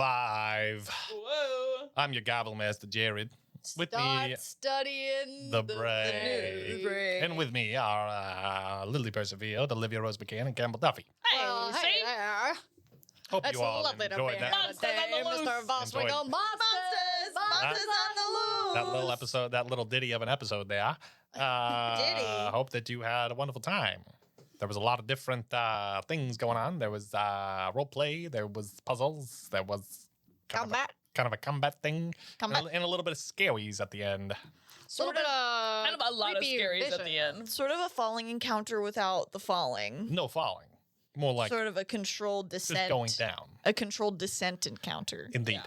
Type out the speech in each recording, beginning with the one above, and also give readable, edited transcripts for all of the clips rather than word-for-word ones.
5. Whoa. I'm your Goblin Master, Jared. With me, studying the Brave. And with me are Lily Persevered, Olivia Rose McCann, and Campbell Duffy. Well, see? hey there. Hope It's you all lovely to enjoyed be that. Monsters on the loose. Mr. Boswinkel. Monsters on the loose. That little episode, that little ditty of an episode there. Ditty. Hope that you had a wonderful time. There was a lot of different things going on. There was role play. There was puzzles. There was Combat. kind of a combat thing. Combat. And a little bit of scaries at the end. Sort of Kind of a lot of scaries at the end. Sort of a falling encounter without the falling. No falling. More like Sort of a controlled just descent. going down. A controlled descent encounter. Indeed.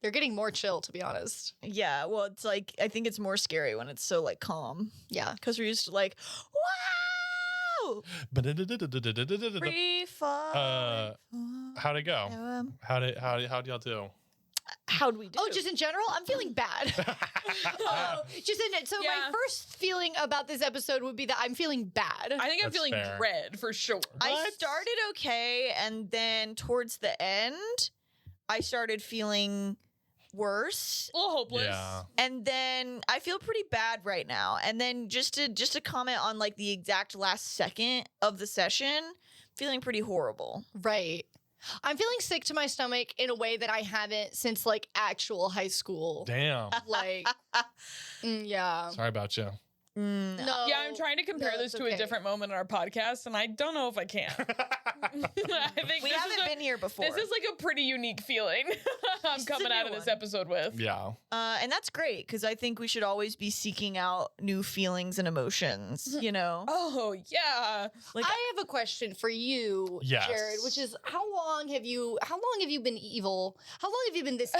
They're getting more chill, to be honest. Yeah, well, it's like, I think it's more scary when it's so, like, calm. Yeah. Because we're used to, like, wow! Free fall. How'd it go? How'd y'all do? How'd we do? Oh, just in general, I'm feeling bad. So my Yeah. first feeling about this episode would be that I'm feeling bad. I think I'm That's feeling fair. dread for sure. I started okay, and then towards the end, I started feeling worse. A little hopeless. Yeah. And then I feel pretty bad right now. And then just to comment on like the exact last second of the session, feeling pretty horrible. Right. I'm feeling sick to my stomach in a way that I haven't since like actual high school. Damn. Like, yeah. Sorry about you. No. Yeah, I'm trying to compare no, this it's to a okay. different moment in our podcast, and I don't know if I can. I think We this haven't is been here before. This is like a pretty unique feeling I'm This is a coming out new of this one. episode with. Yeah. And that's great because I think we should always be seeking out new feelings and emotions, you know? Oh, yeah. Like, I have a question for you, Yes. Jared, which is how long have you been evil? How long have you been this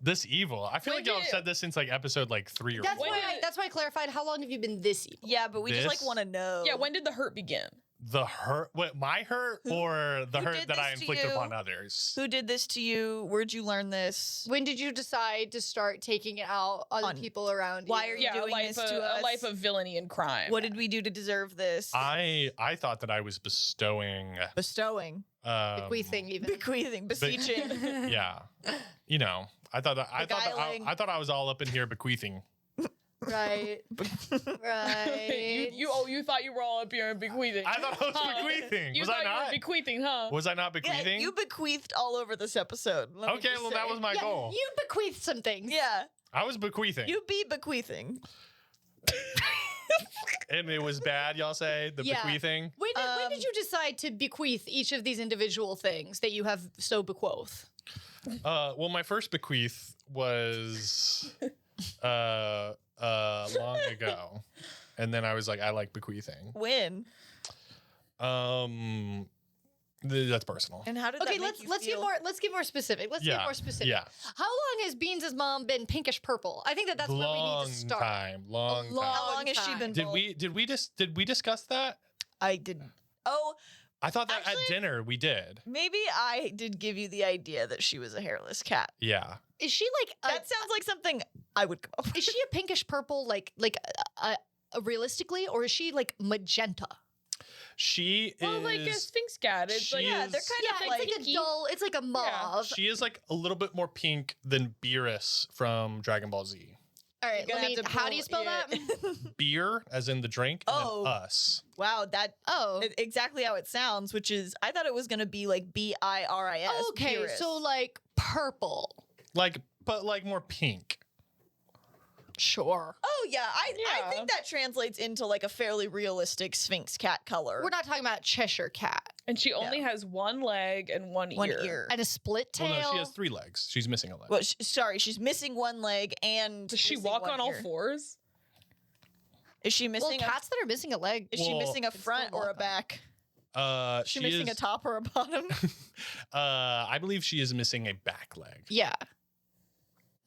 This evil. I feel When like y'all did- said this since like episode like 3 or That's 4. why I clarified how long have you been this evil? yeah, but we just like This- want to know. Yeah, when did the hurt begin? The hurt, what, my hurt or the Who hurt did that I this to inflicted you? upon others? Who did this to you? Where'd you learn this? When did you decide to start taking it out on the On- people around Why you? are you Yeah, doing this to a us? life of villainy and crime. What did we do to deserve this? I thought that I was bestowing, Bestowing, bequeathing even? bequeathing, beseeching. yeah, you know, I thought Beguiling. I thought I was all up in here bequeathing. Right. Right. you thought you were all up here and bequeathing. I thought I was bequeathing. You Was thought I you not? were bequeathing, huh? Was I not Yeah, bequeathing? you bequeathed all over this episode. let me Okay, just well that say. was my Yeah, goal. you bequeathed some things. Yeah, I was bequeathing, you be bequeathing. and it was bad. Y'all say the Yeah. bequeathing. When did you decide to bequeath each of these individual things that you have so bequoth? Well, my first bequeath was long ago, and then I was like, I like bequeathing. When That's personal. and how did Okay, that make you let's feel? get more specific. Let's get more specific. Yeah. How long has Beans' mom been pinkish purple? I think that's where we need to start. Long time. How long has she been? Did bald? we discuss that? I didn't. Oh, I thought that Actually- at dinner we did. maybe I did give you the idea that she was a hairless cat. Yeah. Is she like That sounds like something I would go. is she a pinkish purple realistically, or is she like magenta? She Well, like a is Sphinx cat. It's like, she Yeah, is- they're kind Yeah, of it's like, like a pinky. dull. It's like a mauve. she is like a little bit more pink than Beerus from Dragon Ball Z. All right, You're gonna have to how do you pull- spell yeah. that? Beer, as in the drink, and Oh. then us. wow, that Oh, exactly how it sounds. Which is, I thought it was gonna be like Biris. okay. Beerus. So like purple. But like more pink. Sure. Oh yeah, I Yeah. think that translates into like a fairly realistic Sphinx cat color. We're not talking about Cheshire cat and she only has one leg and one ear. and a split tail. Well, no, she has 3 legs. She's missing a leg. Well, sorry, she's missing one leg and. Does she missing walk one on all ear. 4s? Is she well, missing? cats that are missing a leg. Is she Well- missing a Can front still or a walk on. back? Is she She missing is, a top or a bottom? I believe she is missing a back leg. Yeah,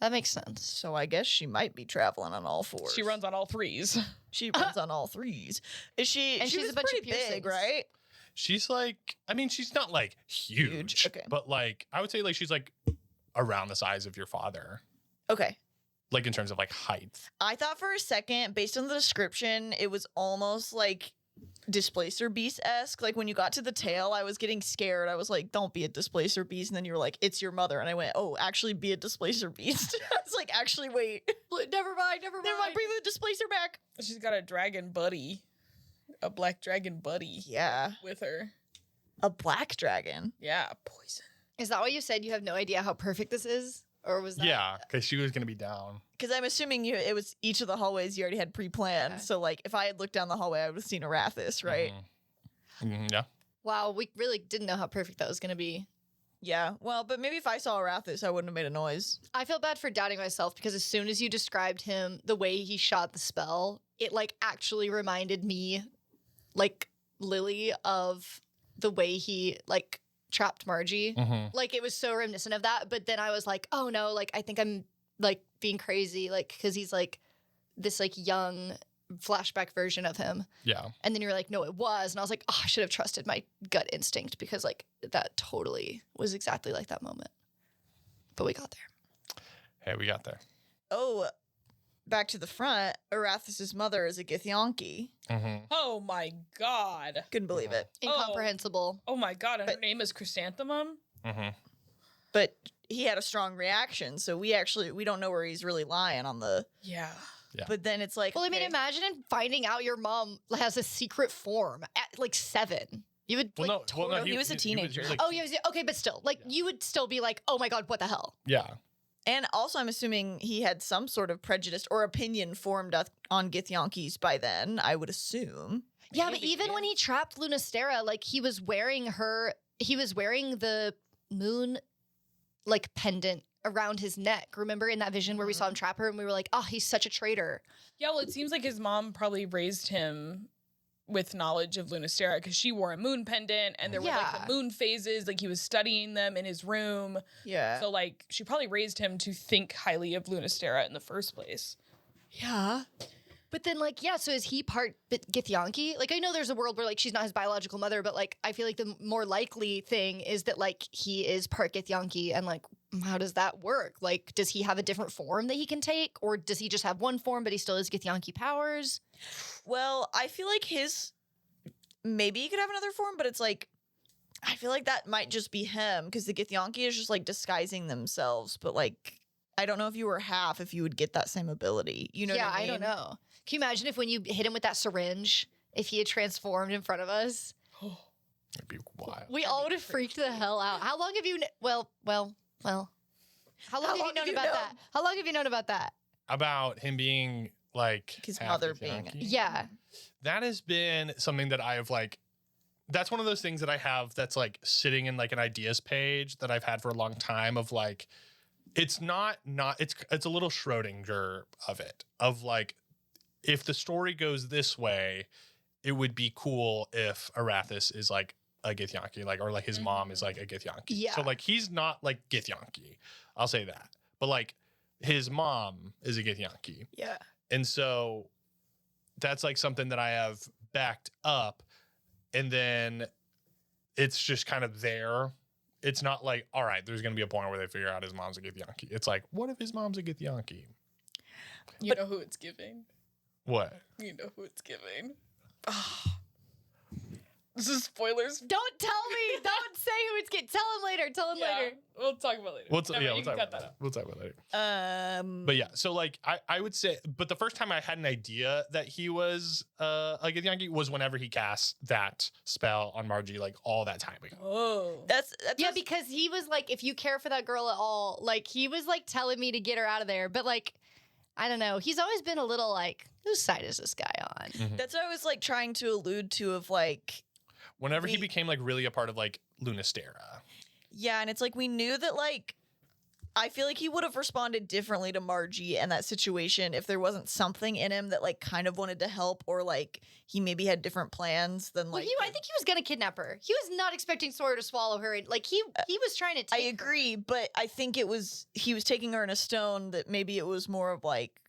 that makes sense. So I guess she might be traveling on all 4s. She runs on all 3s. She runs on all 3s. Is she? And she she's was a bunch of pretty big, piercings. right? She's like, I mean, she's not like huge, Okay. but like, I would say like she's like around the size of your father, Okay. like in terms of like height. I thought for a second, based on the description, it was almost like Displacer Beast-esque. Like when you got to the tail, I was getting scared. I was like, don't be a Displacer Beast. And then you were like, it's your mother. And I went, oh, actually be a Displacer Beast. I was like, actually, wait. Never mind. Never mind, bring the Displacer back. She's got a dragon buddy. A black dragon buddy Yeah. with her. A black dragon. Yeah, poison. Is that why you said you have no idea how perfect this is? Or was that? Yeah, because she was gonna be down. Because I'm assuming it was each of the hallways you already had pre-planned. Okay. So like if I had looked down the hallway, I would have seen Arathis, right? Yeah. Wow, we really didn't know how perfect that was going to be. Yeah. Well, but maybe if I saw Arathis, I wouldn't have made a noise. I feel bad for doubting myself because as soon as you described him, the way he shot the spell, it like actually reminded me, like Lily, of the way he like trapped Margie. Like it was so reminiscent of that. But then I was like, oh no, like I think I'm like being crazy, like because he's like this like young flashback version of him. Yeah. And then you were like, no, it was. And I was like, oh, I should have trusted my gut instinct because like that totally was exactly like that moment. But we got there. Hey, we got there. Oh, back to the front, Arathis' mother is a Githyanki. Oh my god. Couldn't believe it. Incomprehensible. Oh my god, and her But- name is Chrysanthemum? But he had a strong reaction, so we don't know where he's really lying on the... Yeah. Yeah. But then it's like... Well, I mean, okay, imagine finding out your mom has a secret form at like 7. You would Well, like, no, well, no, totally- he was a teenager. like- Oh, yeah. Okay, but still, like, you would still be like, oh my God, what the hell? yeah. And also, I'm assuming he had some sort of prejudice or opinion formed on Githyankis by then, I would assume. Yeah, but Maybe, even when yeah. he trapped Lunastera, like, he was wearing the moon, like, pendant around his neck. Remember in that vision where we saw him trap her and we were like, oh, he's such a traitor. Yeah, well, it seems like his mom probably raised him with knowledge of Lunastera because she wore a moon pendant and there were like Yeah. the moon phases, like he was studying them in his room. Yeah. So like she probably raised him to think highly of Lunastera in the first place. Yeah. But then, like, yeah, so is he part Githyanki? Like, I know there's a world where, like, she's not his biological mother, but, like, I feel like the more likely thing is that, like, he is part Githyanki, and, like, how does that work? Like, does he have a different form that he can take, or does he just have one form, but he still has Githyanki powers? Well, I feel like maybe he could have another form, but it's like, I feel like that might just be him because the Githyanki is just like disguising themselves. But like, I don't know if you were half, if you would get that same ability. You know yeah, what I mean? don't know. Can you imagine if when you hit him with that syringe, if he had transformed in front of us? It'd be wild. We all would have freaked the hell out. How long have you, well. How long have long you known have you about known? that? How long have you known about that? About him being like His half mother Githyanki. being- Yeah. That has been something that I have like. That's one of those things that I have that's like sitting in like an ideas page that I've had for a long time of like, it's not it's a little Schrodinger of it of like, if the story goes this way, it would be cool if Arathis is like a Githyanki, like, or like his mom is like a Githyanki. Yeah. So like he's not like Githyanki, I'll say that, but like his mom is a Githyanki. Yeah. And so that's like something that I have backed up. And then it's just kind of there. It's not like, all right, there's going to be a point where they figure out his mom's a Githyanki. It's like, what if his mom's a Githyanki? You know who it's giving. What? You know who it's giving. This is spoilers. Don't tell me. Don't say who it's getting. Tell him later. Tell him Yeah, later. we'll talk about it later. We'll Never mind, you talk can about cut that. out. We'll talk about that later. But yeah, so like I would say, but the first time I had an idea that he was a Githyanki was whenever he cast that spell on Margie, like all that time ago. Oh. That's Yeah, what's- because he was like, if you care for that girl at all, like he was like telling me to get her out of there. But like, I don't know. He's always been a little like, whose side is this guy on? that's what I was like trying to allude to of like, Whenever he We- became like really a part of like Lunastera. yeah, and it's like we knew that like I feel like he would have responded differently to Margie and that situation if there wasn't something in him that like kind of wanted to help or like he maybe had different plans than Well, like I think he was gonna kidnap her. He was not expecting Sawyer to swallow her. Like he was trying to. I Take her. agree, but I think he was taking her in a stone that maybe it was more of like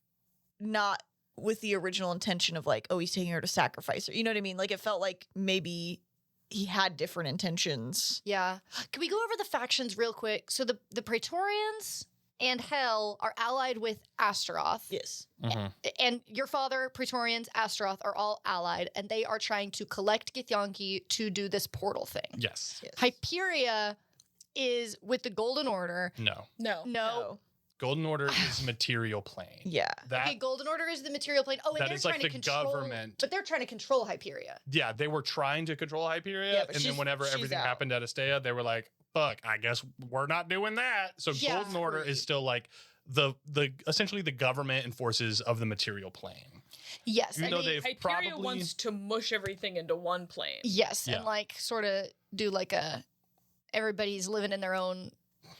not with the original intention of like, oh, he's taking her to sacrifice her. You know what I mean? Like it felt like maybe he had different intentions. Yeah. Can we go over the factions real quick? So the Praetorians and Hell are allied with Astaroth. Yes. And your father, Praetorians, Astaroth are all allied, and they are trying to collect Githyanki to do this portal thing. Yes. Hyperia is with the Golden Order. No. No. Golden Order is material plane. Yeah. That Okay, Golden Order is the material plane. Oh, and That they're is like trying to the control, government. but they're trying to control Hyperia. yeah, they were trying to control Hyperia, Yeah, but and then whenever she's everything out. happened at Esta, they were like, "Fuck, I guess we're not doing that." So Yeah. Golden Order is still like the essentially the government and forces of the material plane. Yes, Even and though they- they've Hyperia probably wants to mush everything into one plane. yes, Yeah. and like sort of do like a everybody's living in their own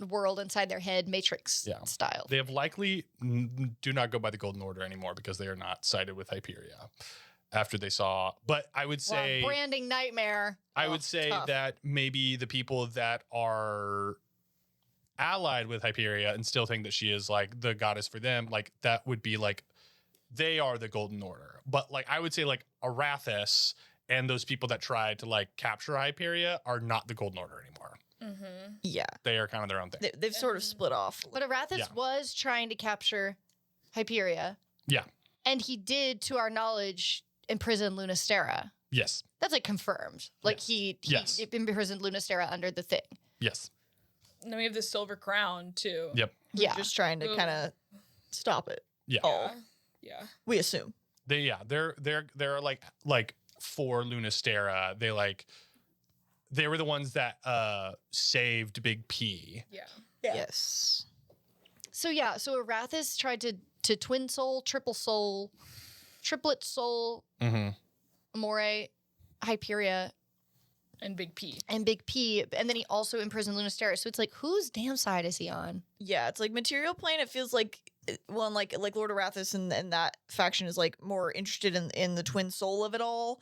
world inside their head, Matrix Yeah. style. They have likely do not go by the Golden Order anymore because they are not sided with Hyperia after they saw. But I would Wow, say branding nightmare. I would say tough. that maybe the people that are allied with Hyperia and still think that she is like the goddess for them, like that would be like they are the Golden Order. But like I would say like Arathis and those people that tried to like capture Hyperia are not the Golden Order anymore. Mm-hmm. Yeah. They are kind of their own thing. They've sort of split off. But Arathis Yeah. was trying to capture Hyperia. Yeah. And he did, to our knowledge, imprison Lunastera. Yes. That's like confirmed. Like Yes. he Yes. imprisoned Lunastera under the thing. Yes. And then we have the silver crown too. Yep. Yeah. Just trying to Ooh. kind of stop it. Yeah. Oh. Yeah. We assume. They're like for Lunastera, they were the ones that saved Big P. Yeah. Yes. So Arathis tried to twin soul, triple soul, triplet soul, Mm-hmm. Amore, Hyperia, And Big P. and Big P, and then he also imprisoned Lunastera. So it's like, whose damn side is he on? Yeah, it's like material plane. It feels like one like Lord Arathis and that faction is like more interested in the twin soul of it all.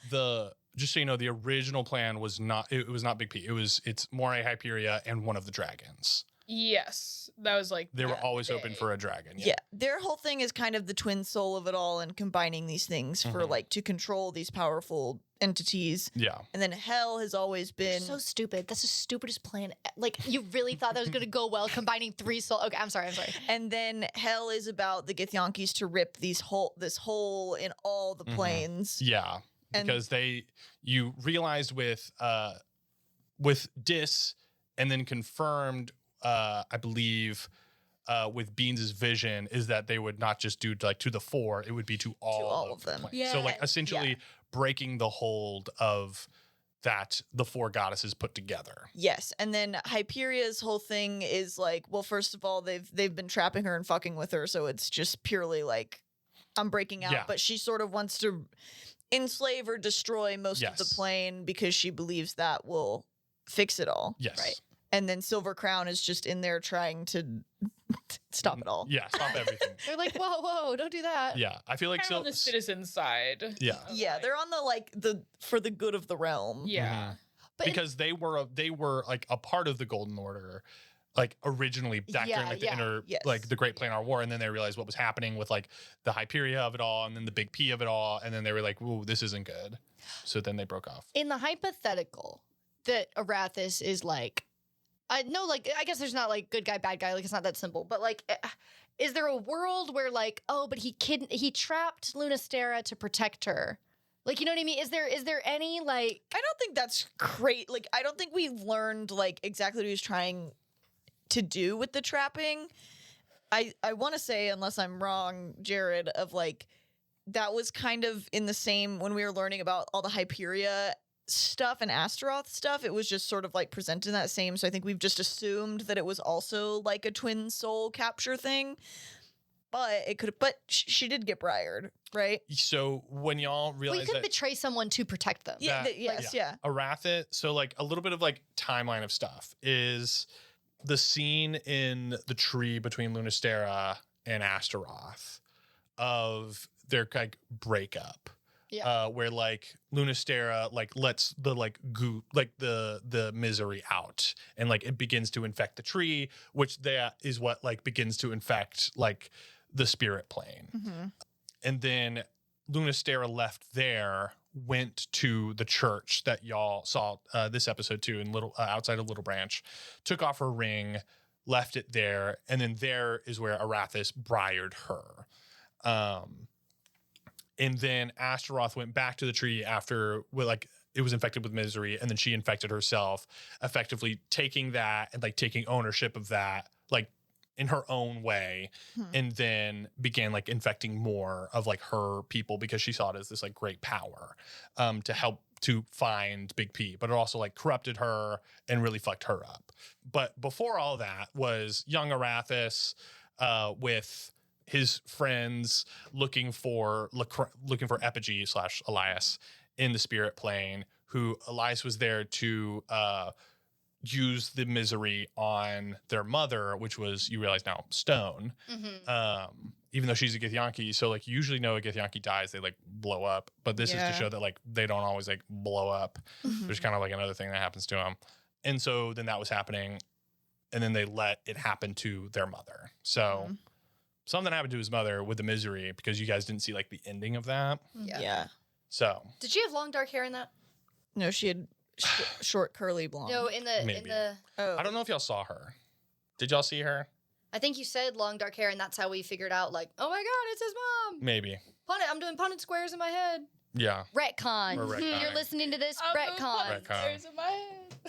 Just so you know, the original plan was not Big P. It's Moray, Hyperia, and one of the dragons. Yes. That was like They were that always hoping day. for a dragon. Yeah. Their whole thing is kind of the twin soul of it all and combining these things for Mhm. like to control these powerful entities. Yeah. And then Hell has always been So stupid. That's the stupidest plan. Like, you really thought that was going to go well, combining three soul. Okay, I'm sorry. and then Hell is about the Githyankis to rip this hole in all the Mhm. planes. Yeah. And- Because you realized with Dis and then confirmed, I believe, with Beans' vision is that they would not just do like to the four, it would be to all of the them. planes. So like Yeah. essentially breaking the hold of that the four goddesses put together. Yes, and then Hyperia's whole thing is like, well, first of all, they've been trapping her and fucking with her, so it's just purely like I'm breaking out. Yeah. But she sort of wants to enslave or destroy most of the Yes. plane because she believes that will fix it all. Yes. Right. And then Silver Crown is just in there trying to stop it all. Yeah, stop everything. They're like, whoa, don't do that. Yeah, I feel like Kind of on the citizen side. Yeah. of, Yeah, like- they're on the for the good of the realm. Yeah. But because they were like a part of the Golden Order, like originally back during like the Yeah, yes. like the Great Planar War, and then they realized what was happening with like the Hyperia of it all, and then the Big P of it all, and then they were like, "Ooh, this isn't good," so then they broke off. In the hypothetical that Arathis is like, no, like, I guess there's not like good guy, bad guy. Like, it's not that simple. But like, is there a world where like, oh, but he trapped Lunastera to protect her? Like, you know what I mean? Is there any like, I don't think that's great. Like, I don't think we've learned like exactly what he was trying to do with the trapping. I want to say, unless I'm wrong, Jared, of like that was kind of in the same when we were learning about all the Hyperia stuff and Astaroth stuff. It was just sort of like presented in that same. So I think we've just assumed that it was also like a twin soul capture thing. But it could. But she did get briared, right? So when y'all well, realize you could that betray someone to protect them. Yeah. That- Yes. Yeah. Arathis, so like a little bit of like timeline of stuff is the scene in the tree between Lunastera and Astaroth of their like breakup. Yeah. Where like Lunastera like lets the like goo like the misery out and like it begins to infect the tree, which that is what like begins to infect like the spirit plane. Mm-hmm. And then Lunastera left there, went to the church that y'all saw this episode too in Little outside of Little Branch, took off her ring, left it there. And then there is where Arathis briared her. And then Astaroth went back to the tree after, it was infected with misery, and then she infected herself, effectively taking that and like taking ownership of that, like in her own way, and then began like infecting more of like her people because she saw it as this like great power to help to find Big P, but it also like corrupted her and really fucked her up. But before all that was young Arathis with his friends looking for Epigee / Elias in the spirit plane, who Elias was there to use the misery on their mother, which was, you realize now, Stone. Even though she's a Githyanki, so like you usually know a Githyanki dies, they like blow up. But this is to show that like they don't always like blow up. There's kind of like another thing that happens to them. And so then that was happening, and then they let it happen to their mother. So something happened to his mother with the misery because you guys didn't see like the ending of that. Yeah. So Did she have long dark hair in that? No, she had short curly blonde. No, in Maybe. the. Oh. I don't know if y'all saw her. Did y'all see her? I think you said long dark hair, and that's how we figured out. Like, oh my god, it's his mom. Maybe. I'm doing Punnett squares in my head. Yeah. Retcon. We're retconning. You're listening to this. I'm Retcon. Retcon. There's in my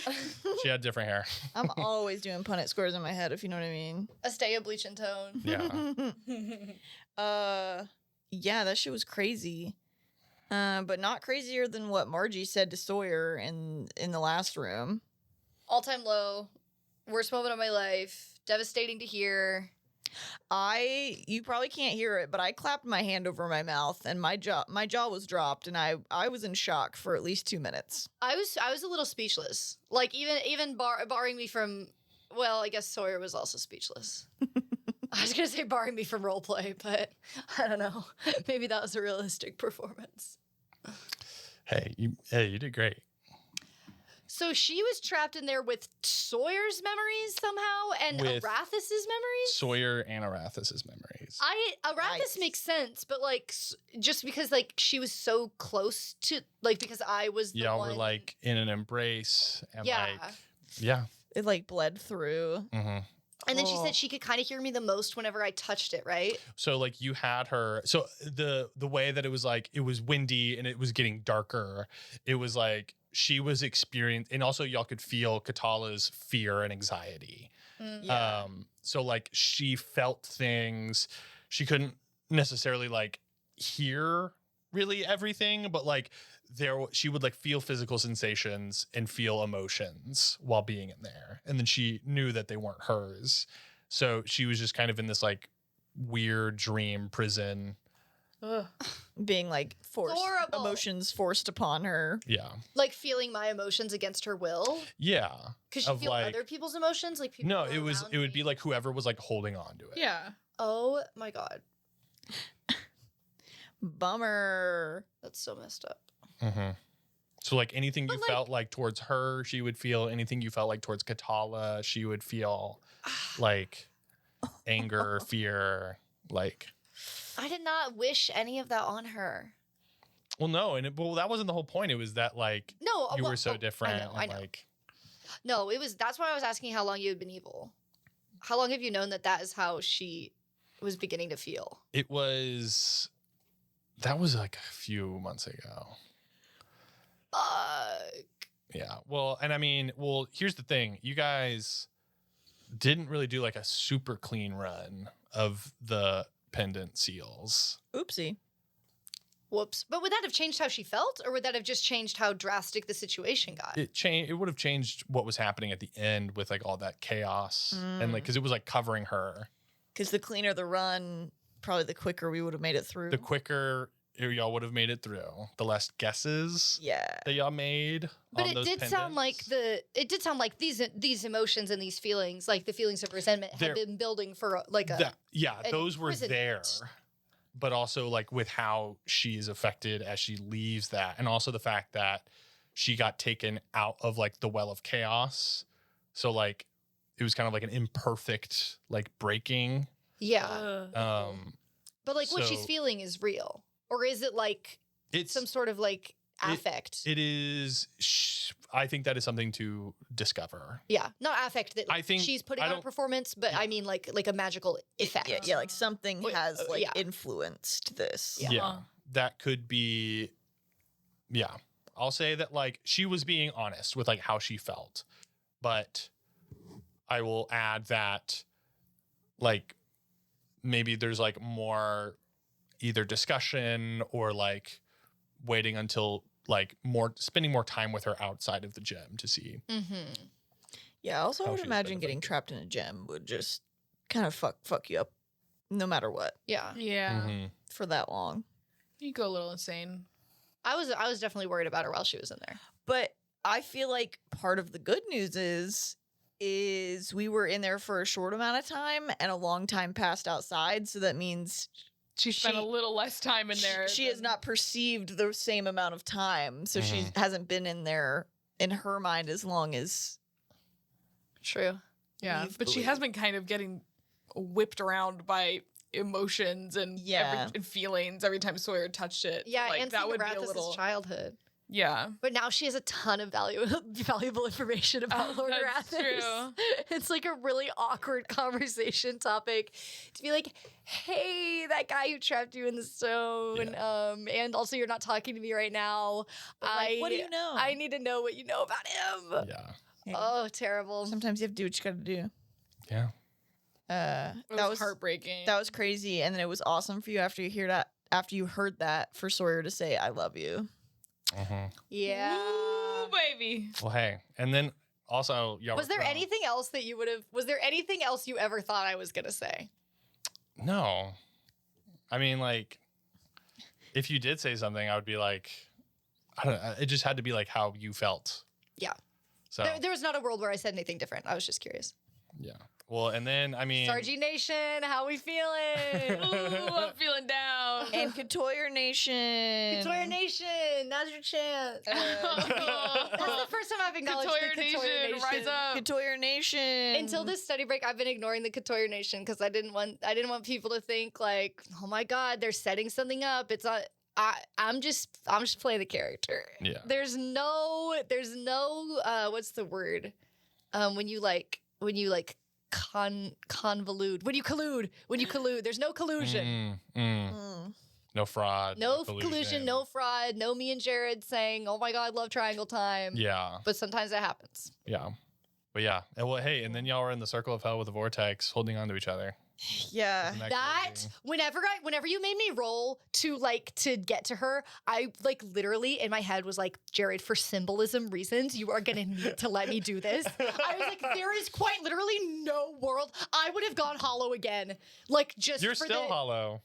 head. She had different hair. I'm always doing Punnett squares in my head, if you know what I mean. A stay of bleach and tone. Yeah. Yeah, that shit was crazy. But not crazier than what Margie said to Sawyer in the last room. All time low. Worst moment of my life. Devastating to hear. You probably can't hear it, but I clapped my hand over my mouth and my jaw was dropped, and I was in shock for at least 2 minutes. I was a little speechless. Like even barring me from, well, I guess Sawyer was also speechless. I was gonna say barring me from roleplay, but I don't know. Maybe that was a realistic performance. Hey, you did great. So she was trapped in there with Sawyer's memories somehow, and With Arathis' memories. Sawyer and Arathis' memories. Arathis Nice. makes sense, but like just because like she was so close to, like, because I was the Y'all one. were like in an embrace and Yeah. like, yeah. It like bled through. Mm-hmm. And then she Oh. said she could kind of hear me the most whenever I touched it, right? So like you had her. So the way that it was like, it was windy and it was getting darker. It was like she was experiencing, and also y'all could feel Katala's fear and anxiety. Yeah. So like she felt things. She couldn't necessarily like hear really everything, but like she would like feel physical sensations and feel emotions while being in there. And then she knew that they weren't hers. So she was just kind of in this like weird dream prison. Being like Horrible. emotions forced upon her. Yeah. Like feeling my emotions against her will. Yeah. Could she Of, feel like- other people's emotions? Like people No, who it were was around it would me? be like whoever was like holding on to it. Yeah. Oh my god, Bummer. that's so messed up. Mm-hmm. So like anything But, you like- felt like towards her, she would feel. Anything you felt like towards Katala, she would feel like anger, fear, like. I did not wish any of that on her. Well, no, that wasn't the whole point. It was that like No, you well, were so oh, different. I and, know. Like No, it was. That's why I was asking how long you had been evil. How long have you known that is how she was beginning to feel? it was. That was like a few months ago. Yeah. Well, and I mean, here's the thing. You guys didn't really do like a super clean run of the pendant seals. Oopsie. Whoops. But would that have changed how she felt, or would that have just changed how drastic the situation got? It would have changed what was happening at the end with like all that chaos and like because it was like covering her. Because the cleaner the run, probably the quicker we would have made it through. The quicker y'all would have made it through, the less guesses Yeah. that y'all made. But on it those did sound like pendants. these emotions and these feelings, like the feelings of resentment, had They're- been building for like a. an those were there. imprisonment. But also like with how she is affected as she leaves that, and also the fact that she got taken out of like the well of chaos. So like it was kind of like an imperfect like breaking. Yeah, but like what she's so- feeling is real, or is it like It's some sort of like affect. It is. I think that is something to discover. Yeah, not affect that I think- she's putting I on a don't- performance, but I mean like a magical effect. Yeah, like something Wait, has like yeah. influenced this. Yeah. That could be. Yeah. I'll say that like she was being honest with like how she felt, but I will add that like maybe there's like more either discussion or like waiting until like spending more time with her outside of the gym to see. Mm-hmm. Yeah, also I How would she's imagine been getting affected. trapped in a gym would just kind of fuck you up no matter what Yeah. Yeah. Mhm. for that long. You go a little insane. I was definitely worried about her while she was in there. But I feel like part of the good news is we were in there for a short amount of time and a long time passed outside, so that means She spent a little less time in there. she has than- not perceived the same amount of time, so she hasn't been in there in her mind as long as True. Yeah, we've but she has been kind of getting whipped around by emotions and and feelings every time Sawyer touched it. Yeah, like, and that would be a Rathis' little. childhood. Yeah, But now she has a ton of valuable information about Lord that's Rathis. true. It's like a really awkward conversation topic to be like, "Hey, that guy who trapped you in the stone, and also you're not talking to me right now. what do you know? I need to know what you know about him." Yeah. Oh, terrible. Sometimes you have to do what you gotta do. Yeah. it That was was heartbreaking. that was crazy, and then it was awesome for you after you heard that for Sawyer to say "I love you." Yeah. Ooh, baby. Well, hey, and then also y'all. Was there well, anything else that you would have? Was there anything else you ever thought I was gonna say? No. I mean, like, if you did say something, I would be like, I don't know. It just had to be like how you felt. Yeah. So There was not a world where I said anything different. I was just curious. yeah. Well, and then I mean, Sargie Nation, how we feeling? Ooh, I'm feeling down. And Couture Nation. Couture Nation, now's your chance. That's the first time I've acknowledged Couture the Couture Nation, Nation. rise up. Couture Nation. Until this study break, I've been ignoring the Couture Nation because I didn't want people to think like, oh my God, they're setting something up. It's not. I'm just playing the character. Yeah. There's no what's the word? When you convolute. When you collude. There's no collusion. No fraud. No collusion, no fraud, no me and Jared saying, "Oh my God, love triangle time." Yeah. But sometimes that happens. Yeah. But yeah. And well, hey, and then y'all were in the circle of hell with the vortex holding on to each other. Yeah. Isn't That crazy? whenever you made me roll to get to her, I like literally in my head was like, Jared, for symbolism reasons, you are gonna need to let me do this. I was like, there is quite literally no world. I would have gone hollow again. Like just You're for still the, hollow.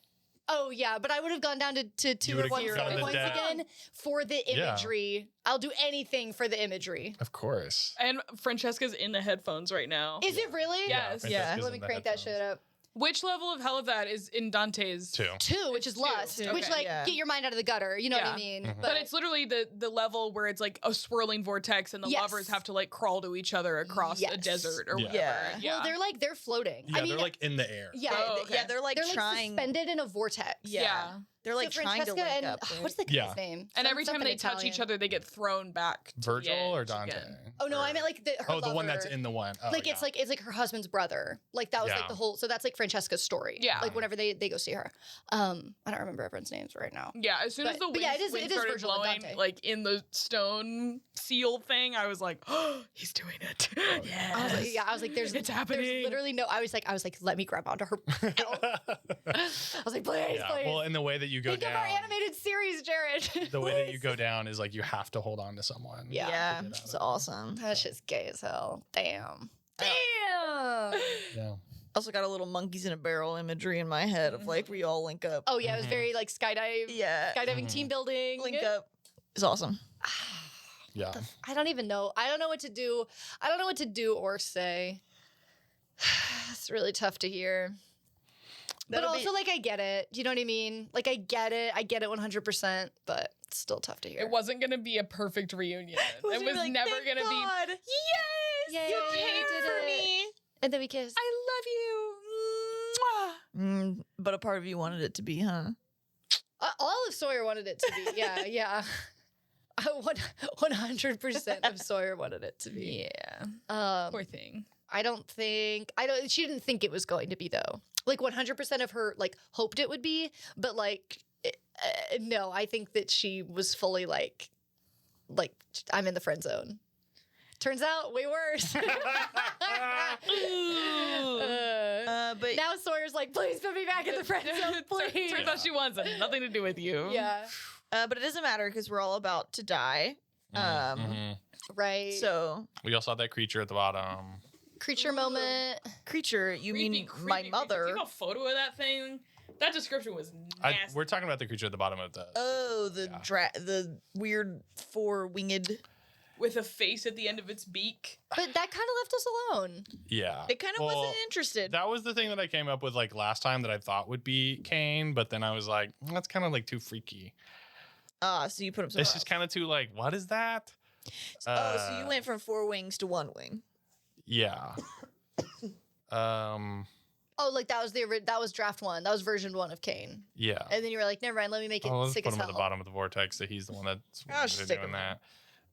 Oh yeah, but I would have gone down to 2 would've or 1 gone to points death. again for the Yeah. imagery. I'll do anything for the imagery. Of course. And Francesca's in the headphones right now. Is it really? Yes. Yeah. Francesca's Let me in the crank that headphones. shit up. Which level of hell of that is in Dante's? 2. 2, which is Two. lust, Okay. which like Yeah. get your mind out of the gutter. You know what I Yeah. mean? Mhm. But it's literally the level where it's like a swirling vortex and the Yes. lovers have to like crawl to each other across a Yes. desert or Yeah. whatever. Yeah. Well, they're floating. Yeah, I mean, they're like in the air. yeah, Oh, th- okay. Yeah, they're like they're like trying. suspended in a vortex. Yeah. They're like So trying to Francesca link and up. right? what's the guy's Yeah. name? And every time Something they touch Italian. each other, they get thrown back. to the Virgil or edge Dante? again. Oh no, I meant like her Oh, the one that's lover. in the one. Oh, Like yeah. it's like her husband's brother. Like that was Yeah. like the whole. So that's like Francesca's story. Yeah. Like whenever they go see her. I don't remember everyone's names right now. Yeah, as soon as But- the but wind, yeah, it is- wind it is started Virgil and blowing, Dante. like in the stone seal thing, I was like, "Oh, he's doing it!" Yes. I was like, yeah, I was like, there's It's happening. There's literally no. I was like, let me grab onto her. I was like, please, yeah. please. Well, and the way that you go Think down, of our animated series, Jared. the way that you go down is like you have to hold on to someone. Yeah. Yeah, to get out it's of it. awesome. That shit's gay as hell. Damn. Damn. Yeah. Also got a little monkeys in a barrel imagery in my head of like we all link up. Oh yeah, it was very like skydiving Yeah, team building. link up is awesome. Yeah. I don't even know. I don't know what to do. I don't know what to do or say. It's really tough to hear. But That'll also, be- like, I get it. Do you know what I mean? Like, I get it. I get it 100%, but it's still tough to hear. It wasn't gonna be a perfect reunion. It gonna be was like, never "Thank gonna be. God. Yes, Yay, you we came did for it." me. And then we kissed. I love you. Mwah. But a part of you wanted it to be, huh? All of Sawyer wanted it to be. Yeah, yeah. 100% of Sawyer wanted it to be. Yeah. Poor thing. She didn't think it was going to be though. Like 100% of her like hoped it would be, but like no, I think that she was fully like I'm in the friend zone. Turns out way worse. But now Sawyer's like, please put me back in the friend zone, please. Turns out she wants it. Nothing to do with you. Yeah. but it doesn't matter because we're all about to die. Right. So We all saw that creature at the bottom. creature moment. creature, you mean my mother? Take a photo of that thing. That description was nasty. We're talking about the creature at the bottom of the. Oh, the weird four-winged. With a face at the end of its beak. But that kind of left us alone. Yeah. It kind of wasn't interested. That was the thing that I came up with like last time that I thought would be Kane, but then I was like, that's kind of like too freaky. So you put him somewhere It's just kind of too like, what is that? so you went from 4 wings to 1 wing. Yeah. Oh, like that was draft 1. That was version 1 of Kane. Yeah. And then you were like, never mind, let me make it Let's sick put as him at the hell. bottom of the vortex, so he's the one that's just stick doing him that.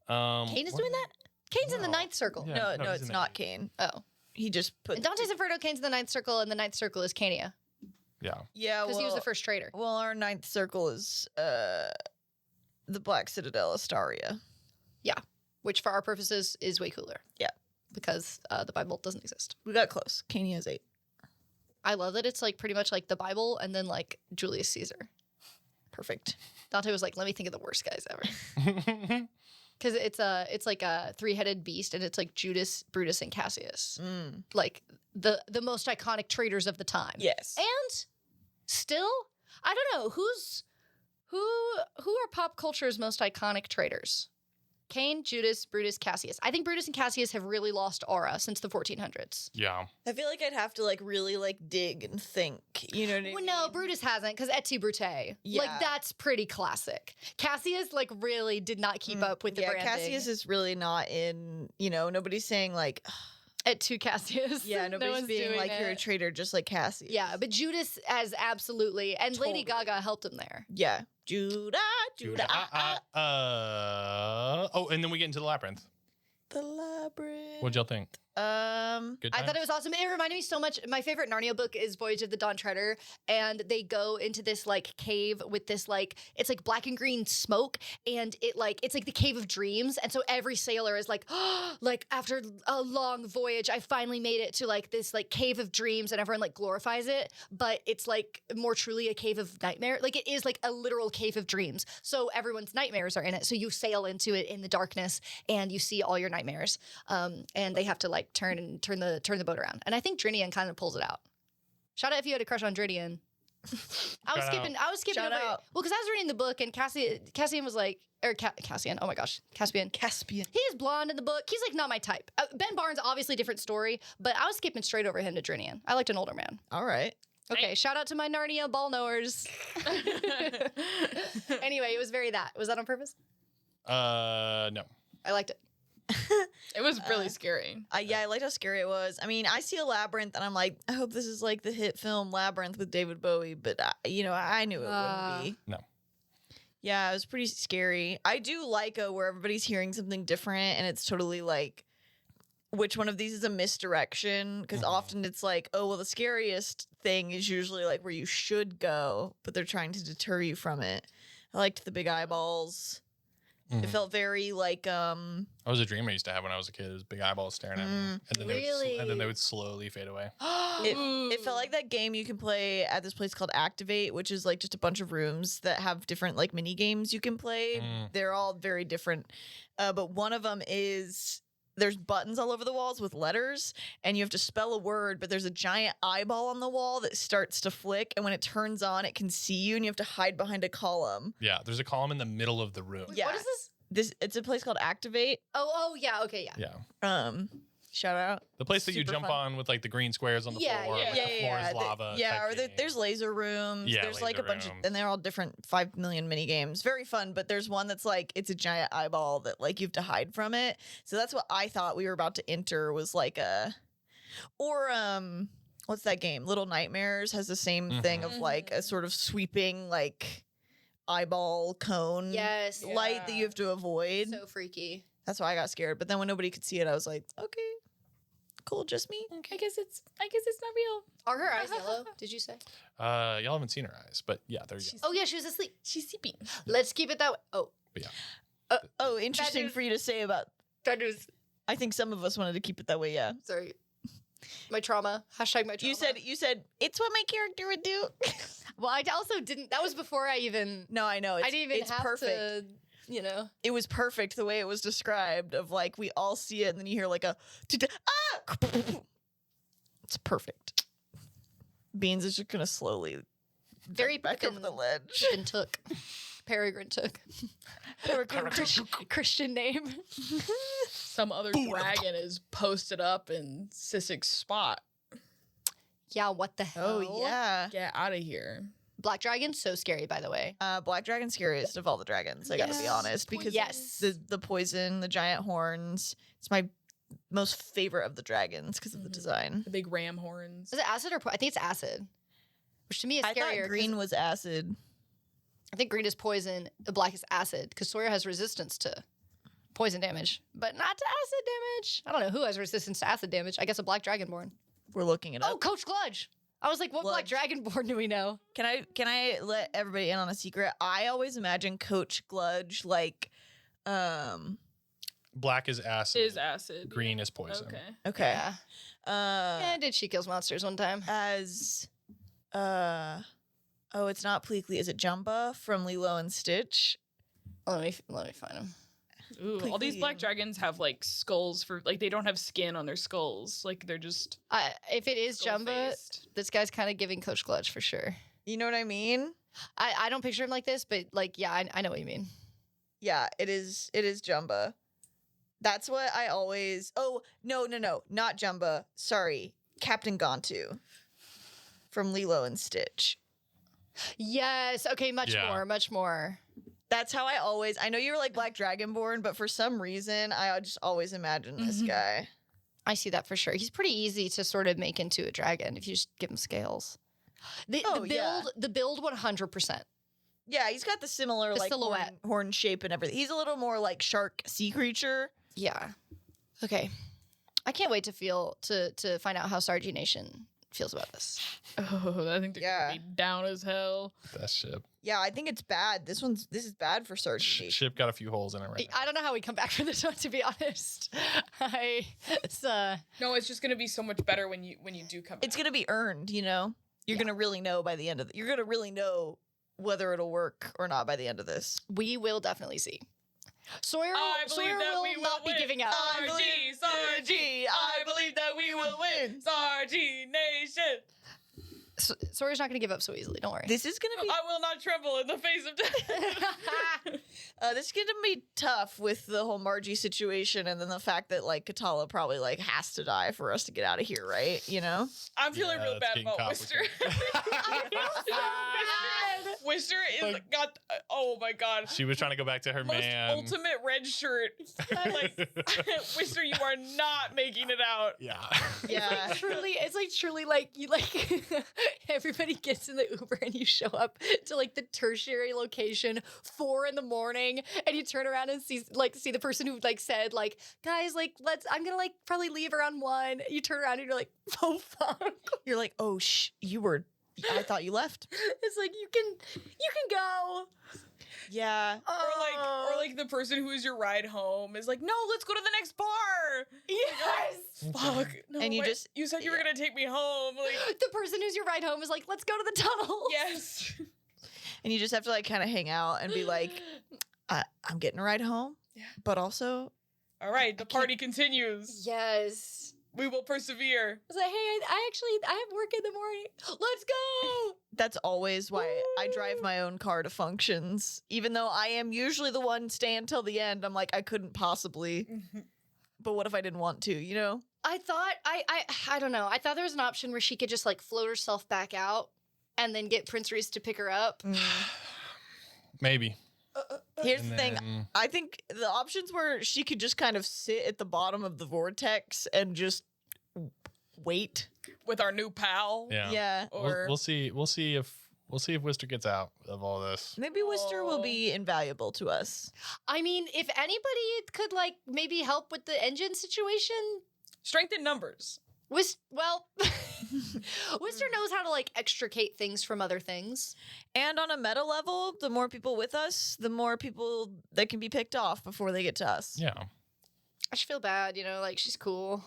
Kane is doing that? Kane's in the 9th circle. Yeah. No, he's it's in not it. Kane. Oh. He just put. In Dante's Inferno, Kane's in the 9th circle, and the 9th circle is Cania. Yeah. Yeah, Because he was the first traitor. Well, our 9th circle is the Black Citadel Astaria. Which, for our purposes, is way cooler. Yeah. Because the Bible doesn't exist. We got close. Kania is 8. I love that it's like pretty much like the Bible and then like Julius Caesar. Perfect. Dante was like, let me think of the worst guys ever. Because it's like a 3-headed beast, and it's like Judas, Brutus, and Cassius. Like the most iconic traitors of the time. Yes. And still, I don't know who are pop culture's most iconic traitors. Cain, Judas, Brutus, Cassius. I think Brutus and Cassius have really lost aura since the 1400s. Yeah. I feel like I'd have to like really like dig and think. You know what I mean? Well, no, Brutus hasn't, because Et tu, Brute. Yeah. Like, that's pretty classic. Cassius, like, really did not keep up with the branding. Cassius is really not in. You know, nobody's saying like. Et tu, Cassius. Yeah, No nobody's one's being doing like you're a it. traitor, just like Cassius. Yeah, but Judas has absolutely, and Lady Totally. Gaga helped him there. Yeah. Judah. Oh, and then we get into the labyrinth. The labyrinth. What'd y'all think? Good I thought it was awesome. It reminded me so much. My favorite Narnia book is Voyage of the Dawn Treader, and they go into this like cave with this like it's like black and green smoke, and it's like the cave of dreams, and so every sailor is like, oh, like after a long voyage, I finally made it to like this like cave of dreams, and everyone like glorifies it, but it's like more truly a cave of nightmare. Like it is like a literal cave of dreams. So everyone's nightmares are in it. So you sail into it in the darkness, and you see all your nightmares, and they have to like turn the boat around. And I think Drinian kind of pulls it out. Shout out if you had a crush on Drinian. I was skipping Shout over. out. Well, because I was reading the book, and Cassian was like, Cassian. Oh my gosh, Caspian. He's blonde in the book. He's like not my type. Ben Barnes, obviously different story, but I was skipping straight over him to Drinian. I liked an older man. All right. Okay, shout out to my Narnia ball knowers. Anyway, it was very that. Was that on purpose? No. I liked it. It was really scary. Yeah, I liked how scary it was. I mean, I see a labyrinth, and I'm like, I hope this is like the hit film Labyrinth with David Bowie, but I knew it wouldn't be. No. Yeah, it was pretty scary. I do like where everybody's hearing something different, and it's totally like, which one of these is a misdirection? Because often it's like, oh, well, the scariest thing is usually like where you should go, but they're trying to deter you from it. I liked the big eyeballs. It felt very like That was a dream I used to have when I was a kid. It was big eyeballs staring at me, and then they would slowly fade away. it felt like that game you can play at this place called Activate, which is like just a bunch of rooms that have different like mini games you can play. They're all very different, but one of them is there's buttons all over the walls with letters, and you have to spell a word, but there's a giant eyeball on the wall that starts to flick, and when it turns on, it can see you, and you have to hide behind a column. Yeah, there's a column in the middle of the room. Yeah. What is this? It's a place called Activate. Oh, yeah. Okay, yeah. Yeah. Shout out. The place that you Super jump fun. on with like the green squares on the Yeah, floor. yeah. Like the floor is lava. Yeah, type or game. there's laser rooms. Yeah, There's like a laser bunch of, rooms. and they're all different 5 million mini games. Very fun, but there's one that's like, it's a giant eyeball that like you have to hide from it. So that's what I thought we were about to enter was like what's that game? Little Nightmares has the same thing of like a sort of sweeping like eyeball cone Yes. light that you have to avoid. So freaky. That's why I got scared. But then when nobody could see it, I was like, okay, cool, just me. I guess it's not real. Are her eyes yellow? Did you say? Y'all haven't seen her eyes, but yeah, there you go. Oh yeah, she was asleep. She's sleeping. Let's keep it that way. Oh, But yeah. Oh, interesting is- for you to say about. that is I think some of us wanted to keep it that way. Yeah. sorry. My trauma. Hashtag my trauma. You said it's what my character would do. Well, I also didn't. That was before I even. No, I know. I didn't even it's have perfect. to. You know. It was perfect the way it was described. Of like we all see it, and then you hear like a ah. It's perfect. Beans is just gonna slowly Very back over the ledge. Pippin took. Peregrine took. Christian name. Some other dragon is posted up in Sissik's spot. Yeah. What the hell? Oh yeah. Get out of here. Black dragon, so scary. By the way. Black dragon's scariest of all the dragons. I gotta be Yes. honest because Yes. the poison, the giant horns. It's my most favorite of the dragons because of the design. The big ram horns. Is it acid or? I think it's acid. Which to me is I scarier. thought 'cause green was acid. I think green is poison. The black is acid because Sawyer has resistance to poison damage, but not to acid damage. I don't know who has resistance to acid damage. I guess a black dragonborn. We're looking it Oh, up. Coach Gludge. I was like, what black Gludge. dragonborn do we know? Can I let everybody in on a secret? I always imagine Coach Gludge like Black is acid. Is acid. Green is poison. Okay. okay. Yeah. And did she kills monsters one time? As oh, it's not Pleakley. Is it Jumba from Lilo and Stitch? Let me find him. Ooh, all these Please. black dragons have like skulls for like they don't have skin on their skulls. Like they're just If it is Jumba, skull-faced. this guy's kind of giving Coach Gludge for sure. You know what I mean? I don't picture him like this, but like, yeah, I know what you mean. Yeah, it is Jumba. That's what I always. Oh, no, not Jumba. Sorry, Captain Gontu from Lilo and Stitch. Yes. Okay. Much Yeah. more. That's how I always. I know you were like Black Dragonborn, but for some reason, I just always imagine this guy. I see that for sure. He's pretty easy to sort of make into a dragon if you just give him scales. The build 100%. Yeah, he's got the similar The like silhouette. horn shape and everything. He's a little more like shark sea creature. Yeah. Okay. I can't wait to find out how Sargie Nation feels about this. Oh, I think they're Yeah. gonna be down as hell. That ship. Yeah, I think it's bad. This is bad for Sargie. Ship got a few holes in it right now. I don't know how we come back from this one, to be honest. It's No, it's just gonna be so much better when you do come back. It's gonna be earned, you know. You're gonna really know by the end of You're gonna really know whether it'll work or not by the end of this. we will definitely see. Sawyer I believe Sawyer that will we will not be win. giving out. Sargie, I believe that we will win. Sargie Nation. Sawyer's not going to give up so easily. Don't worry. This is gonna be I will not tremble in the face of death. this is gonna be tough with the whole Margie situation, and then the fact that like Katala probably like has to die for us to get out of here, right? You know. I'm feeling Yeah, real it's bad getting about Wister. complicated. Wister is Like- got. Oh my god. She was trying to go back to her Most man. ultimate red shirt. Like Wister, you are not making it out. Yeah. Yeah. It's truly like you like everybody gets in the Uber and you show up to like the tertiary location 4 a.m. and you turn around and see the person who like said like, guys, like I'm gonna like probably leave around 1. You turn around and you're like, oh fuck. You're like, oh I thought you left. It's like you can go. Yeah. Or like the person who is your ride home is like, no, let's go to the next bar. Yes. Fuck. No, And you wait, just- you said you were gonna take me home. Like, The person who's your ride home is like, let's go to the tunnel. yes. And you just have to like kind of hang out and be like, I'm getting a ride home. Yeah. But also, All right, the party continues. Yes. We will persevere. I was like, hey, I have work in the morning. Let's go. that's always why I drive my own car to functions. Even though I am usually the one staying till the end, I'm like, I couldn't possibly. But what if I didn't want to, you know? I thought I don't know. I thought there was an option where she could just like float herself back out and then get Prince Reese to pick her up. Maybe. Here's And the thing. then- I think the options were she could just kind of sit at the bottom of the vortex and just wait. With our new pal. Yeah. Yeah. Or We'll see. We'll see if We'll see if Wister gets out of all this. Maybe Wister will be invaluable to us. I mean, if anybody could like maybe help with the engine situation, Strength in numbers. Wister knows how to like extricate things from other things. And on a meta level, the more people with us, the more people that can be picked off before they get to us. Yeah. I should feel bad, you know, like she's cool.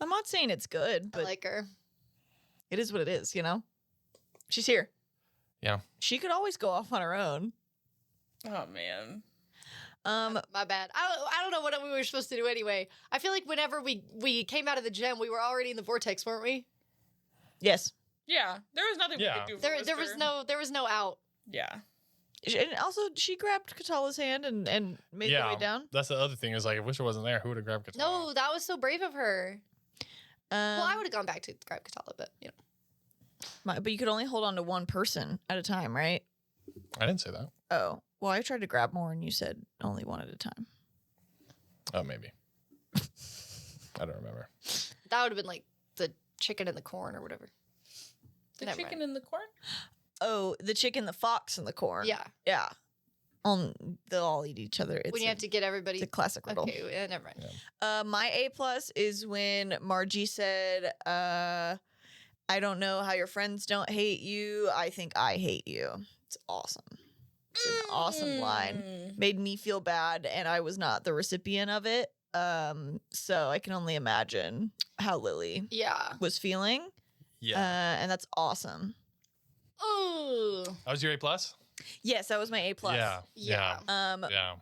I'm not saying it's good, I but like her. it is what it is, you know? She's here. Yeah. She could always go off on her own. Oh man. My bad. I don't know what we were supposed to do anyway. I feel like whenever we came out of the gym, we were already in the vortex, weren't we? Yes. Yeah, there was nothing we could do. For There was no out. Yeah. And also, she grabbed Katala's hand and made their way down. That's the other thing is like, if Wister wasn't there, who would have grabbed Katala? No, that was so brave of her. Well, I Um, would have gone back to grab Katala, but you know. but you could only hold on to one person at a time, right? I didn't say that. Oh, well, I tried to grab more, and you said only one at a time. Oh, maybe. I don't remember. That would have been like the chicken and the corn or whatever. The Never chicken mind. in the corn? Oh, the chicken, the fox, and the corn. Yeah. Yeah. They'll all eat each other. It's When you have to get everybody. it's a classic riddle. Okay, never mind. Yeah. My A+ is when Margie said, I don't know how your friends don't hate you. I think I hate you. It's awesome. It's an awesome line. Mm. Made me feel bad, and I was not the recipient of it. So I can only imagine how Lily Yeah. was feeling. Yeah. And that's awesome. Ooh. That was your A+? Yes, that was my A+. Yeah. Yeah. Yeah.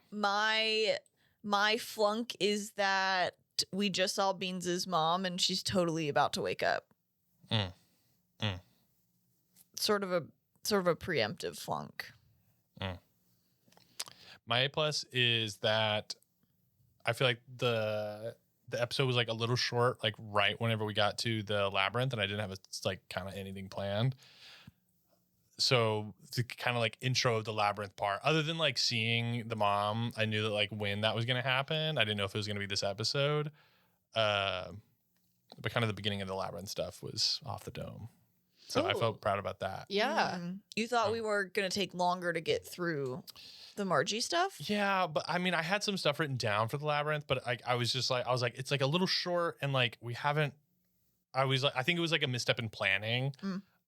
My flunk is that we just saw Beans' mom, and she's totally about to wake up. Mm. Mm. Sort of a preemptive flunk. My A+ is that I feel like the episode was like a little short, like right whenever we got to the labyrinth, and I didn't have like kind of anything planned. So the kind of like intro of the labyrinth part, other than like seeing the mom, I knew that like when that was going to happen. I didn't know if it was going to be this episode. But kind of the beginning of the labyrinth stuff was off the dome. So I Ooh. felt proud about that. Yeah. You thought we were going to take longer to get through the Margie stuff? Yeah, but I mean, I had some stuff written down for the labyrinth, but I was like, it's like a little short, and like I think it was like a misstep in planning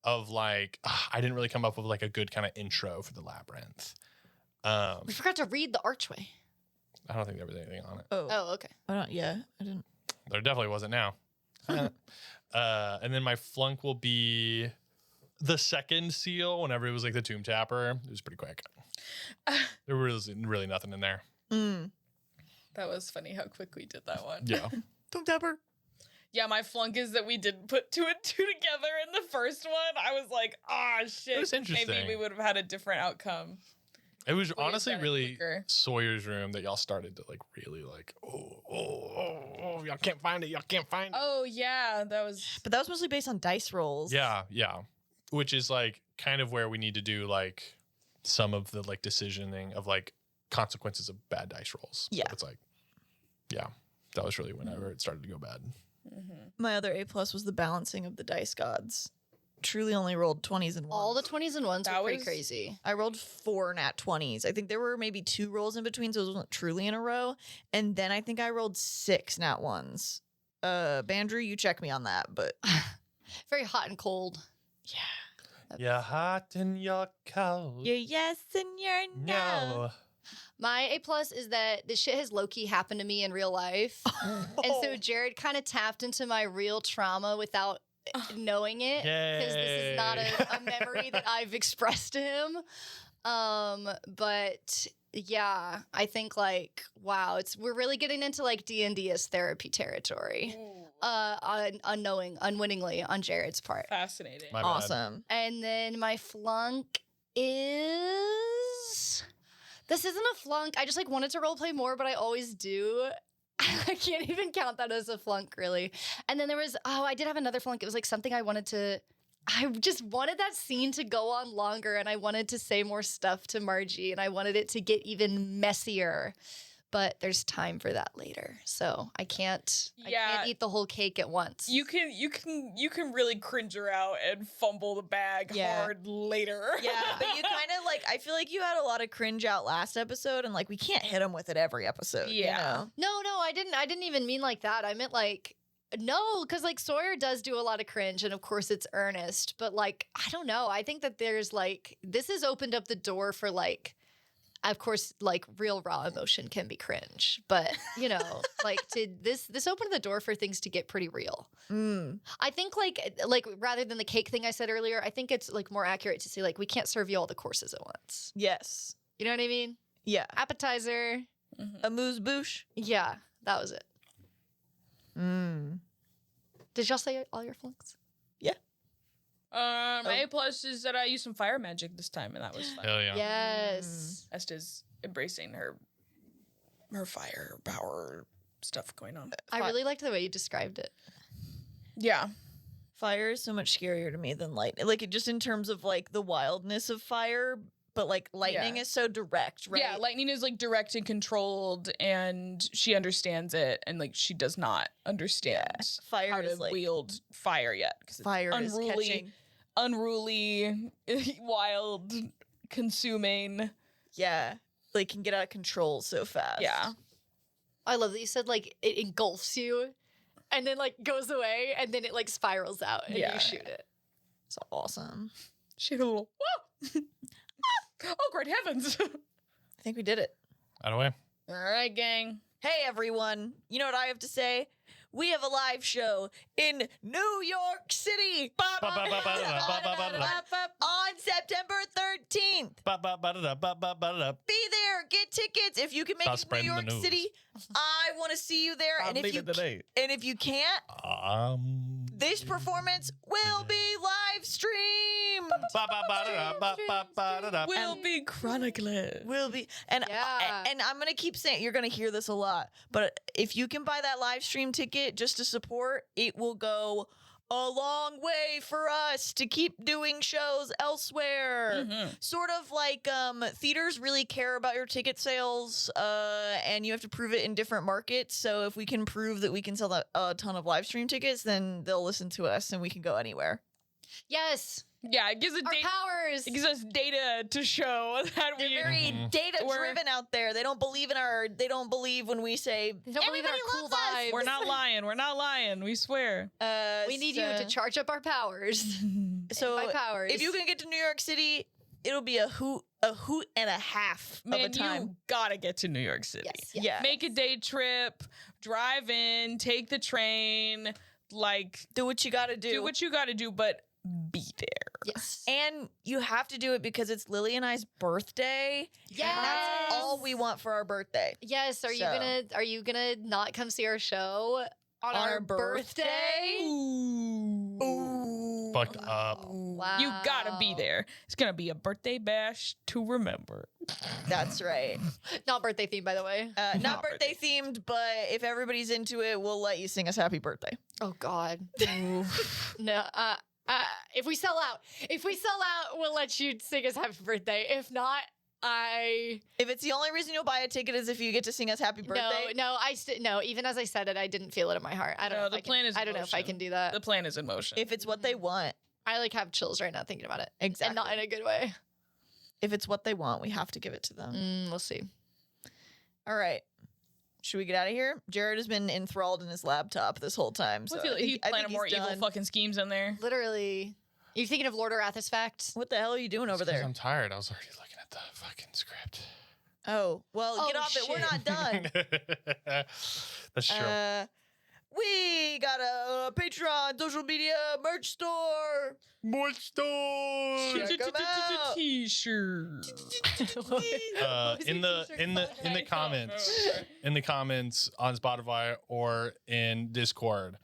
of like, I didn't really come up with like a good kind of intro for the labyrinth. We forgot to read the archway. I don't think there was anything on it. Oh, okay. I didn't. There definitely wasn't now. And then my flunk will be the second seal whenever it was like the tomb tapper. It was pretty quick. There was really nothing in there. That was funny how quick we did that one. Yeah. Tomb tapper. Yeah, my flunk is that we didn't put two and two together in the first one. I was like, shit. It was interesting. Maybe we would have had a different outcome. It was We had honestly done it really quicker. Sawyer's room that y'all started to like really like, y'all can't find it. Y'all can't find it. Oh, yeah, that was... But that was mostly based on dice rolls. Yeah. Which is like kind of where we need to do like some of the like decisioning of like consequences of bad dice rolls. Yeah. So it's like, yeah, that was really whenever it started to go bad. My other A+ was the balancing of the dice gods. Truly only rolled 20s and 1s. All the 20s and 1s That were pretty was- crazy. I rolled 4 nat 20s. I think there were maybe 2 rolls in between, so it wasn't truly in a row. And then I think I rolled 6 nat 1s. Bandrew, you check me on that, but Very hot and cold. You're hot and you're cold. you're yes and you're no. No. My A+ is that this shit has low-key happened to me in real life. And so Jared kind of tapped into my real trauma without knowing it. Because this is not a memory that I've expressed to him. But yeah, I think like, wow, we're really getting into like D&D as therapy territory. Unwittingly on Jared's part. Fascinating. My bad. Awesome. And then my flunk is... This isn't a flunk. I just like wanted to roleplay more, but I always do. I can't even count that as a flunk, really. And then there was, I did have another flunk. It was like something I just wanted that scene to go on longer, and I wanted to say more stuff to Margie, and I wanted it to get even messier. but there's time for that later. So I can't Yeah. eat the whole cake at once. You can really cringe her out and fumble the bag Yeah. hard later. Yeah, but you kind of like, I feel like you had a lot of cringe out last episode, and like we can't hit them with it every episode. Yeah. You know? No, I didn't even mean like that. I meant like no, because like Sawyer does do a lot of cringe, and of course it's earnest. But like I don't know. I think that there's like this has opened up the door for like, of course, like real raw emotion can be cringe, but you know, like to this opened the door for things to get pretty real. I think like rather than the cake thing I said earlier, I think it's like more accurate to say like we can't serve you all the courses at once. Yes. You know what I mean? Yeah. Appetizer. Amuse bouche. Yeah, that was it. Mm. Did y'all say all your flunks? My A+ is that I used some fire magic this time, and that was fun. Hell yeah. Yes. Esta's embracing her fire power stuff going on. I really liked the way you described it. Yeah. Fire is so much scarier to me than light. Like, just in terms of like the wildness of fire, but like lightning Yeah. is so direct, right? Yeah, lightning is like direct and controlled, and she understands it, and like she does not understand Fire how is to like wield fire yet because it's fire is catching. unruly, wild, consuming. Yeah, like can get out of control so fast. Yeah. I love that you said like it engulfs you and then like goes away and then it like spirals out and Yeah. you shoot it. it's awesome. She had a little, whoa! Oh, great heavens. I think we did it. Out of the way. All right, gang. Hey everyone, you know what I have to say? We have a live show in New York City on September 13th. Be there, get tickets if you can make Stop it to New spreading the York news. City. I want to see you there, and if you can't, this performance will be live streamed. Will be chronicled. Will be, and Yeah. and I'm gonna keep saying, you're gonna hear this a lot, but if you can buy that live stream ticket just to support, it will go a long way for us to keep doing shows elsewhere. Sort of like theaters really care about your ticket sales, and you have to prove it in different markets. So if we can prove that we can sell a ton of live stream tickets, then they'll listen to us and we can go anywhere. Yes. Yeah, it gives Our powers. It gives us data to show that They're we very data driven out there. They don't believe when we say They don't believe in our everybody cool loves us. vibes. we're not lying. We're not lying. We swear. We need you to charge up our powers. So by powers. if you can get to New York City, it'll be a hoot and a half of a Man, time. you gotta get to New York City. Yes. Yeah. Make a day trip, drive in, take the train, like Do what you gotta do what you gotta do, but be there. Yes. And you have to do it because it's Lily and I's birthday. Yes. And that's all we want for our birthday. Yes. Are So- you gonna not come see our show on our birthday? Ooh. Fucked up. Wow. You gotta be there. It's gonna be a birthday bash to remember. That's right. Not birthday themed, by the way. Not Not birthday themed, but if everybody's into it, we'll let you sing us happy birthday. Oh God. No. If we sell out, we'll let you sing us happy birthday. If not, If it's the only reason you'll buy a ticket is if you get to sing us happy birthday. no. Even as I said it, I didn't feel it in my heart. I don't No, know. the if I plan can, is I don't know if I motion. can do that. The plan is in motion. If it's what they want. I like have chills right now thinking about it, Exactly. and not in a good way. If it's what they want, we have to give it to them. We'll see. All right. Should we get out of here? Jared has been enthralled in his laptop this whole time. So I feel I like he's think- I planning think more he's evil done. fucking schemes in there. Literally, you thinking of Lord Arathis fact? What the hell are you doing over Because there? I'm tired. I was already looking at the fucking script. Oh, well, Oh, get off it. We're shit. not done. That's true. We got a Patreon, social media, merch store. More store. Check 'em out. T-shirt. In the comments on Spotify or in Discord,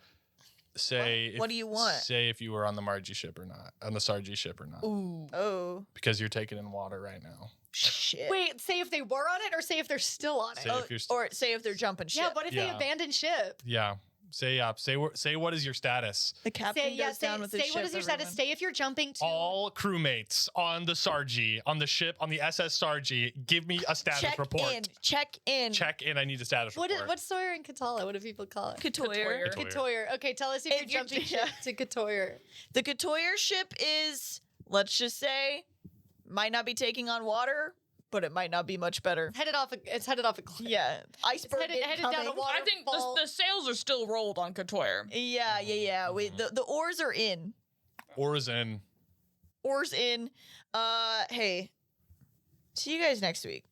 say What do you want? Say if you were on the Margie ship or not, on the Sargie ship or not, Ooh. Oh, because you're taking in water right now. shit. Wait, say if they were on it or say if they're still on it? Say if you're Or say if they're jumping ship. Yeah, what if they Yeah. abandon ship? yeah. Say what is your status? The captain goes down with his ship. What is your status? everyone. Stay if you're jumping to. All crewmates on the Sargie, on the ship, on the SS Sargie, give me a status report. Check in. Check in. I need a status report. What's Sawyer and Katala? What do people call it? Katoir. Katoir. Okay, tell us if you're jumping ship to Katoir. The Katoir ship is, let's just say, might not be taking on water, but it might not be much better. It's headed off a cliff. Yeah, iceberg headed down a waterfall. I think the sails are still rolled on Katoir. Yeah. The oars are in. Oars in. Oars in. Hey, see you guys next week.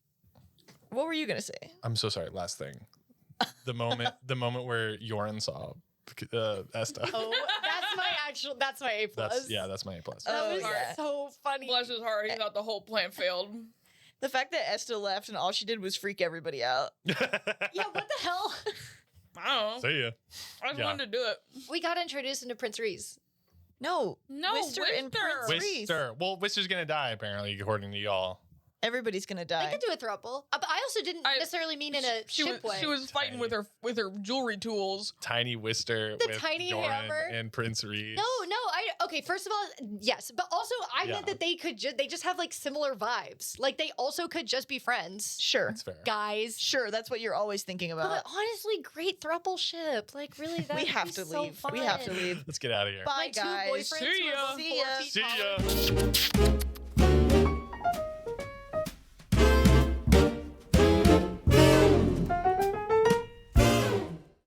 What were you gonna say? I'm so sorry. Last thing. The moment where Yoren saw Esta. Oh, that's my A+. That's my A+. That was yeah. so funny. Bless his heart, he thought the whole plan failed. The fact that Esta left and all she did was freak everybody out. Yeah, what the hell? I don't know. See ya. I just wanted to do it. We got introduced into Prince Reese. No, Wister and Prince Reese. Well, Wister's gonna die apparently, according to y'all. Everybody's gonna I die. could do a throuple. But I also didn't necessarily mean in a ship way. She was fighting with her jewelry tools. Tiny Wister The with tiny Yoren hammer. and Prince Reese. No, okay, first of all, yes. But also, I meant that they just have like similar vibes. Like they also could just be friends. Sure. That's fair. Guys. Sure, that's what you're always thinking about. But honestly, great throuple ship. Like really, that we have to leave. We have to leave. Let's get out of here. Bye, My two guys. boyfriends See who are ya. both 4 feet See taller. ya.